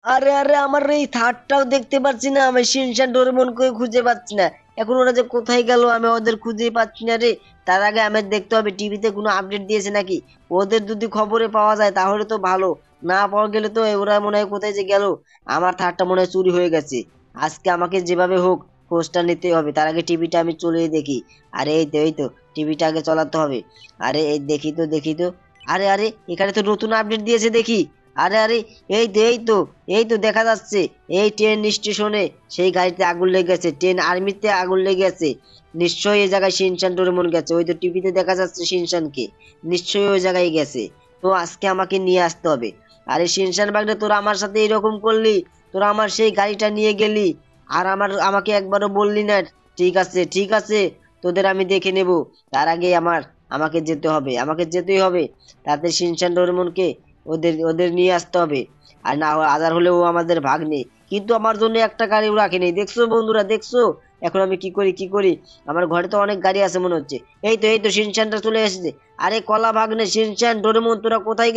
আরে আরে আমার এই থার্ডটাও দেখতে পাচ্ছি না, আমি শিনচান ডোরেমনকে খুঁজে পাচ্ছি না। এখন ওরা যে কোথায় গেল আমি ওদের খুঁজেই পাচ্ছি না রে। তার আগে আমার দেখতে হবে টিভিতে কোনো আপডেট দিয়েছে নাকি। ওদের যদি খবরে পাওয়া যায় তাহলে তো ভালো, না পাওয়া গেলে তো ওরা মনে হয় কোথায় যে গেল। আমার থার্ডটা মনে হয় চুরি হয়ে গেছে। আজকে আমাকে যেভাবে হোক খোঁজটা নিতে হবে। তার আগে টিভিটা আমি চলে দেখি। আরে এই তো টিভিটা আগে চালাতে হবে। আরে এই দেখি তো। আরে আরে এখানে তো নতুন আপডেট দিয়েছে দেখি। আরে আরে এই তো দেখা যাচ্ছে এই ট্রেন স্টেশনে সেই গাড়িতে আগুন লেগে গেছে, ট্রেন আর্মিতে আগুন লেগে গেছে। নিশ্চয়ই এই জায়গায় শিনচান ডোরেমন গেছে, ওই তো টিভিতে দেখা যাচ্ছে শিনচানকে। নিশ্চয়ই ওই জায়গায় গেছে। তো আজকে আমাকে নিয়ে আসতে হবে। আরে শিনচান বাগদা, তোরা আমার সাথে এরকম করলি, তোরা আমার সেই গাড়িটা নিয়ে গেলি, আর আমাকে একবারও বললি না। ঠিক আছে ঠিক আছে, তোদের আমি দেখে নেব। তার আগে আমাকে যেতে হবে, আমাকে যেতেই হবে। তাতে শিনচান ডোরেমনকে ওদের ওদের নিয়ে আসতে হবে। আর না আদার হলেও ও আমাদের ভাগ্নে, কিন্তু আমার জন্য একটা গাড়িও রাখেনি। দেখছো বন্ধুরা, দেখছো? এখন আমি কি করি? আমার ঘরে তো অনেক গাড়ি আছে মনে হচ্ছে। এই তো শিনচানটা চলে এসেছে। আরে কলা ভাগ্নে, শিনচান ডোরেমন, তোরা কোথায়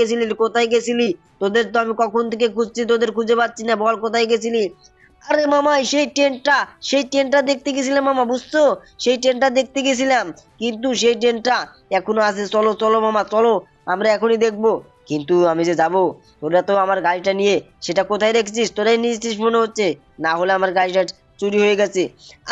গেছিলি? তোদের তো আমি কখন থেকে খুঁজছি, তোদের খুঁজে পাচ্ছি না, বল কোথায় গেছিলি? আরে মামা সেই ট্রেনটা দেখতে গেছিলাম মামা, বুঝছো? সেই ট্রেনটা দেখতে গেছিলাম, কিন্তু সেই ট্রেনটা এখনো আছে। চলো চলো মামা চলো, আমরা এখনই দেখবো। কিন্তু আমি যে যাব, তোরা তো আমার গাড়িটা নিয়ে সেটা কোথায় রেখেছিস? তোরাই নিয়েছিস মনে হচ্ছে, না হলে আমার গাড়িটা চুরি হয়ে গেছে।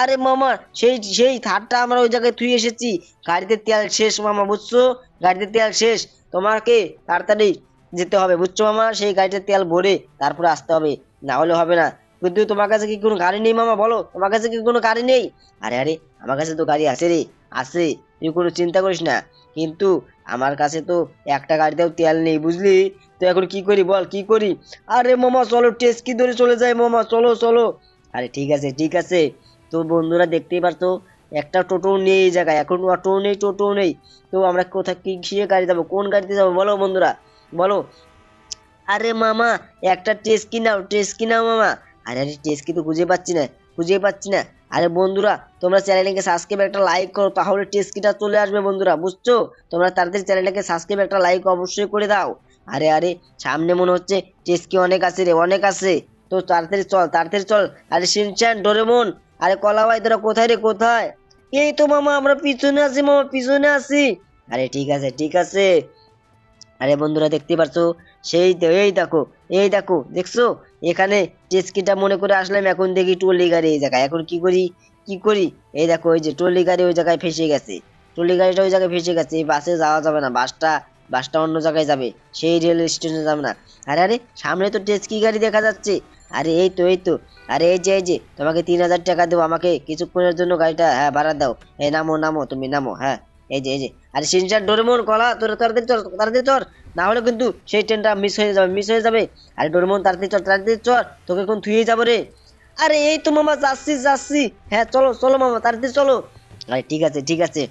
আরে মামা, সেই থারটা আমরা ওই জায়গায় থুই এসেছি। গাড়িতে তেল শেষ মামা, বুঝছো? গাড়িতে তেল শেষ। তোমাকে তাড়াতাড়ি যেতে হবে, বুঝছো মামা? সেই গাড়িতে তেল ভরে তারপরে আসতে হবে, না হলে হবে না। কিন্তু তোমার কাছে কি কোনো গাড়ি নেই মামা? বলো, তোমার কাছে কি কোনো গাড়ি নেই? আরে আরে, আমার কাছে তো গাড়ি আছে রে, আছে। তুই কোনো চিন্তা করিস না। কিন্তু আমার কাছে তো একটা গাড়িতেও তেল নেই, বুঝলি? তো এখন কি করি বল, কি করি? আরে মামা চলো, টেস্কি ধরে চলে যাই মামা, চলো চলো। আরে ঠিক আছে ঠিক আছে। তো বন্ধুরা দেখতেই পারতো, একটা টোটো নেই এই জায়গায়, এখন টোটো নেই। তো আমরা কোথায় কি কিসে গাড়ি যাবো, কোন গাড়িতে যাবো বলো বন্ধুরা, বলো। আরে মামা, একটা টেস্কি নাও মামা। আরে আরে টেস্কি তো খুঁজে পাচ্ছি না। আরে বন্ধুরা, তোমরা চ্যানেলটাকে সাবস্ক্রাইব একটা লাইক করো, তাহলে টেস্কিটা চলে আসবে বন্ধুরা, বুঝছো? তোমরা তাড়াতাড়ি চ্যানেলটাকে সাবস্ক্রাইব একটা লাইক অবশ্যই করে দাও। আরে আরে, সামনে মনে হচ্ছে টেস্কি অনেক আছে রে, অনেক আছে। তো তাড়াতাড়ি চল। আরে শিনচান ডোরেমন, আরে কলা ভাই, তোরা কোথায় রে, কোথায়? এই তো মামা, আমরা পিছনে আছি মামা, পিছনে আছি। আরে ঠিক আছে ঠিক আছে। আরে বন্ধুরা দেখতে পারছো, সেই তো এই দেখো দেখছো? এখানে টেস্কিটা মনে করে আসলাম, এখন দেখি ট্রলি গাড়ি এই জায়গায়। এখন কি করি? এই দেখো, ওই যে ট্রলি গাড়ি ওই জায়গায় ফেসে গেছে। ট্রলি গাড়িটা ওই জায়গায় ফেসে গেছে, এই বাসে যাওয়া যাবে না, বাসটা অন্য জায়গায় যাবে, সেই রেল স্টেশনে যাবে না। আরে আরে, সামনে তো টেস্কি গাড়ি দেখা যাচ্ছে। আরে এই তো। আরে এই যে তোমাকে 3,000 টাকা দেবো, আমাকে কিছুক্ষণের জন্য গাড়িটা ভাড়া দাও। এই নামো তুমি নামো, হ্যাঁ। এই যে আরে শিনচান ডোরেমন কলা, তোরা তাড়াতাড়ি চল, না হলে কিন্তু সেই ট্রেনটা মিস হয়ে যাবে। আরে ডোরেমন তাড়াতাড়ি চল, তোকে কোন থুয়ে যাবো রে। আরে এই তো মামা, যাচ্ছি। হ্যাঁ চলো চলো মামা, তাড়াতাড়ি চলো। আরে ঠিক আছে।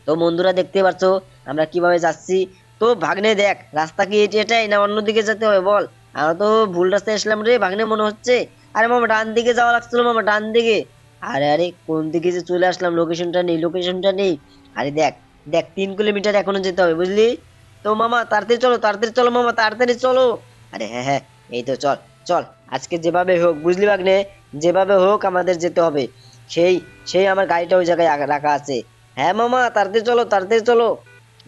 তো বন্ধুরা দেখতে পাচ্ছ আমরা কিভাবে যাচ্ছি। তো ভাগ্নে দেখ, রাস্তা কি এটাই না অন্যদিকে যেতে হবে বল? আমরা তো ভুল রাস্তায় আসলাম রে ভাগ্নে মনে হচ্ছে। আরে মামা, ডান দিকে যাওয়া লাগছিল মামা, ডান দিকে। আরে আরে, কোন দিকে যে চলে আসলাম, লোকেশনটা নেই। আরে দেখ দেখ, 3 কিলোমিটার এখনো যেতে হবে, বুঝলি? তো মামা তাড়াতাড়ি চলো মামা, তাড়াতাড়ি চলো। আরে হ্যাঁ, এই তো চল। আজকে যেভাবে হোক, বুঝলি ভাগ্নে, যেভাবে হোক আমাদের যেতে হবে। সেই সেই আমার গাড়িটা ওই জায়গায় রাখা আছে। হ্যাঁ মামা, তাড়াতাড়ি চলো।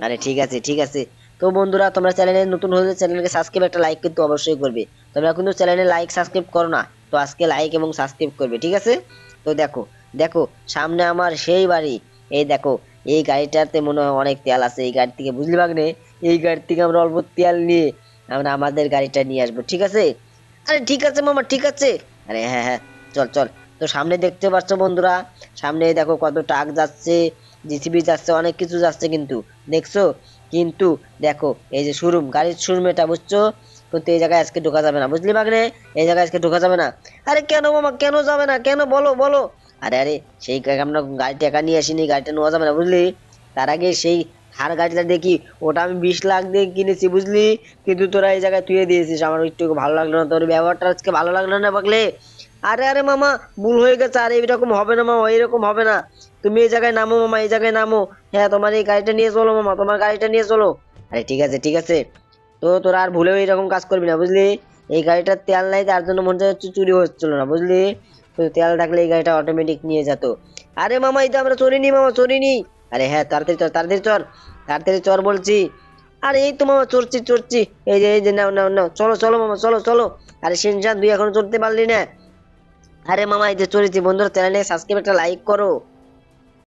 আরে ঠিক আছে। তো বন্ধুরা, তোমরা চ্যানেলে নতুন হলে চ্যানেলকে সাবস্ক্রাইব একটা লাইক কিন্তু অবশ্যই করবে। তোমরা কিন্তু চ্যানেলে লাইক সাবস্ক্রাইব করো না, তো আজকে লাইক এবং সাবস্ক্রাইব করবে, ঠিক আছে? তো দেখো সামনে আমার সেই বাড়ি। এই দেখো, এই গাড়িটাতে মনে হয় অনেক তেল আছে এই গাড়ি থেকে, বুঝলি বাগনে? এই গাড়ি থেকে আমরা অল্প তেল নিয়ে আমরা আমাদের গাড়িটা নিয়ে আসবো, ঠিক আছে? আরে ঠিক আছে মামা, ঠিক আছে। আরে হ্যাঁ, চল। তো সামনে দেখতে পাচ্ছ বন্ধুরা, সামনে দেখো কত ট্রাক যাচ্ছে, জিসিবি যাচ্ছে, অনেক কিছু যাচ্ছে কিন্তু, দেখছো? কিন্তু দেখো, এই যে গাড়ির শোরুম এটা, বুঝছো? কিন্তু এই জায়গায় আজকে ঢোকা যাবে না, বুঝলি বাগনে? এই জায়গায় আজকে ঢোকা যাবে না। আরে কেন মামা, কেন যাবে না, কেন বলো। আরে আরে, আমরা গাড়িটা একা নিয়ে আসিনি, গাড়িটা নেওয়া যাবে না, বুঝলি? তার আগে সেই থার গাড়িটা দেখি, ওটা আমি 20 লাখ দিয়ে কিনেছি, বুঝলি? কিন্তু তোরা এই জায়গায় তুই দিয়েছিস, আমার একটু ভালো লাগলো না, তোর ব্যবহারটা আজকে ভালো লাগলো না পাগলে। আরে আরে মামা, ভুল হয়ে গেছে, আরে এরকম হবে না মামা, এরকম হবে না। তুমি এই জায়গায় নামো মামা, এই জায়গায় নামো। হ্যাঁ, তোমার এই গাড়িটা নিয়ে চলো মামা, তোমার গাড়িটা নিয়ে চলো। আরে ঠিক আছে। তো তোরা আর ভুলেও এরকম কাজ করবি না, বুঝলি? এই গাড়িটার তেল নাই, তার জন্য মনে হচ্ছে চুরি হচ্ছিল না, বুঝলি? তো তেল থাকলে এই গাড়িটা অটোমেটিক নিয়ে যেত। আরে মামা, এই তো আমরা চড়িনি মামা, চড়িনি। আরে হ্যাঁ, তাড়াতাড়ি চল, তাড়াতাড়ি চল, তাড়াতাড়ি চল বলছি। আরে এই তো মামা, চড়ছি চড়ছি। এই যে নাও নাও নাও, চলো চলো মামা, চলো চলো। আরে শিনচান, তুই এখনো চড়তে পারলি না? আরে মামা, এই যে চলেছি। বন্ধুরা, চ্যানেলে সাবস্ক্রাইব, একটা লাইক করো।